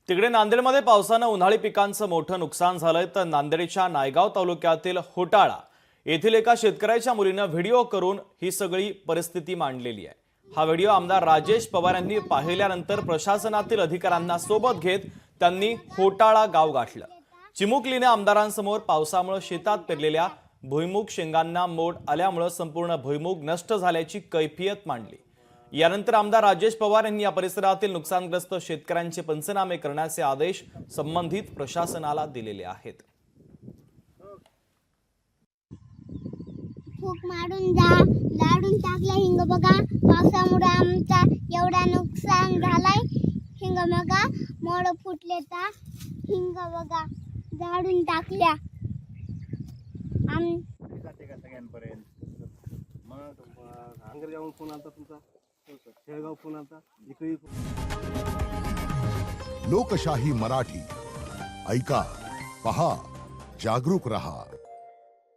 तिकडे नांदेडमध्ये पावसानं उन्हाळी पिकांचं मोठं नुकसान झालंय तर नांदेडच्या नायगाव तालुक्यातील होटाळा येथील एका शेतकऱ्याच्या मुलीनं व्हिडिओ करून ही सगळी परिस्थिती मांडलेली आहे। हा व्हिडिओ आमदार राजेश पवार यांनी पाहिल्यानंतर प्रशासनातील अधिकाऱ्यांना सोबत घेत त्यांनी होटाळा गाव गाठलं। चिमुकलीने आमदारांसमोर पावसामुळे शेतात पेरलेल्या भुईमुग शेंगांना मोड आल्यामुळे संपूर्ण भुईमुग नष्ट झाल्याची कैफियत मांडली। यानंतर आमदार राजेश पवार यांनी या परिसरातील नुकसानग्रस्त शेतकऱ्यांचे पंचनामे करण्याचे आदेश संबंधित प्रशासनाला दिलेले आहेत। फूक मारून जा लाडून टाकला हिंग बघा पावसामुळे आमचा एवढा नुकसान झालाय। हिंग बघा मोड फुटले ता हिंग बघा झाडून टाकल्या आंगरगावून फोन आलता तुमचा शेळगाव फोन आलता इकडे लोकशाही मराठी ऐका पहा जागरूक रहा।